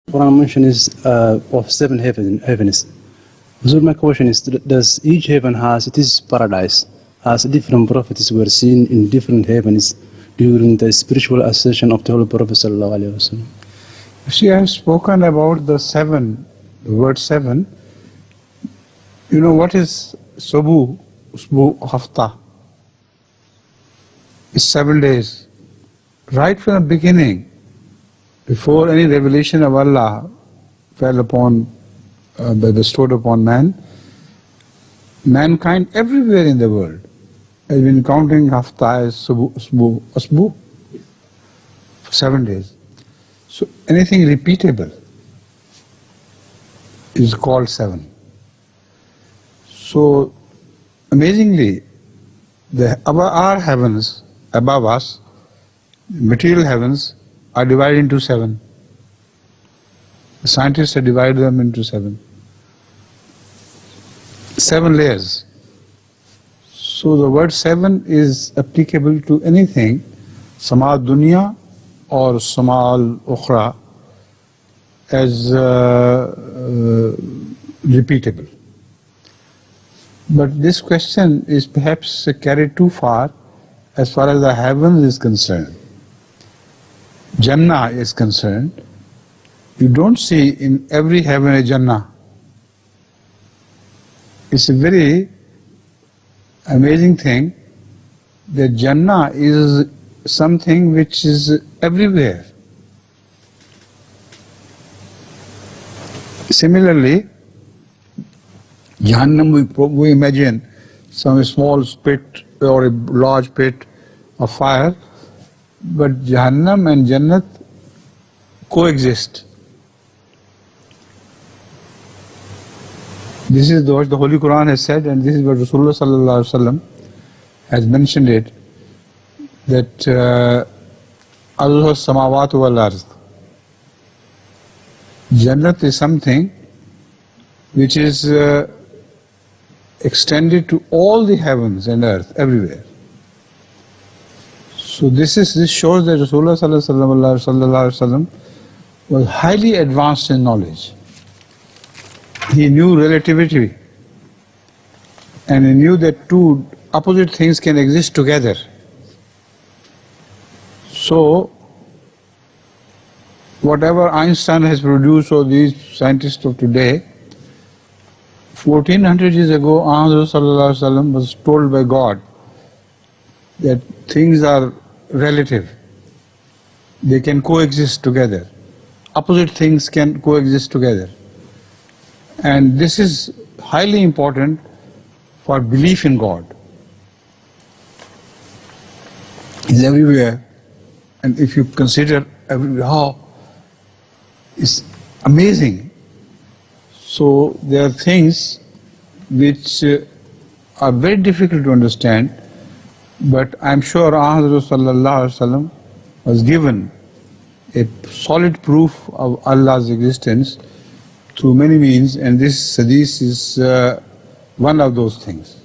Quran mentions of 7 heavens. So my question is, does each heaven has its paradise, as different prophets were seen in different heavens during the spiritual ascension of the Holy Prophet sallallahu alaihi wasallam? See, I have spoken about the 7, the word 7. You know what is Subu, Hafta? It's 7 days. Right from the beginning, before any revelation of Allah fell upon, bestowed upon mankind everywhere in the world has been counting Hafta as Asbu for 7 days. So anything repeatable is called 7. So amazingly, our heavens above us, material heavens, are divided into 7. The scientists have divided them into 7. 7 layers. So the word 7 is applicable to anything, Sama Dunya or Sama al-Ukhra, as repeatable. But this question is perhaps carried too far as the heavens is concerned. Jannah is concerned. You don't see in every heaven a Jannah. It's a very amazing thing that Jannah is something which is everywhere. Similarly, Jahannam, we imagine some small pit or a large pit of fire, but Jahannam and Jannat coexist. This is what the Holy Quran has said, and this is what Rasulullah sallallahu alaihi wasallam has mentioned it, that Allah samawat wal ard. Jannat is something which is extended to all the heavens and earth, everywhere. So this shows that Rasulullah sallallahu alaihi wasallam was highly advanced in knowledge. He knew relativity, and he knew that two opposite things can exist together. So whatever Einstein has produced, or these scientists of today, 1400 years ago, Muhammad was told by God that things are relative. They can coexist together. Opposite things can coexist together. And this is highly important for belief in God. He's everywhere. And if you consider how it's amazing. So there are things which are very difficult to understand, but I'm sure Muhammad was given a solid proof of Allah's existence through many means, and this hadith is one of those things.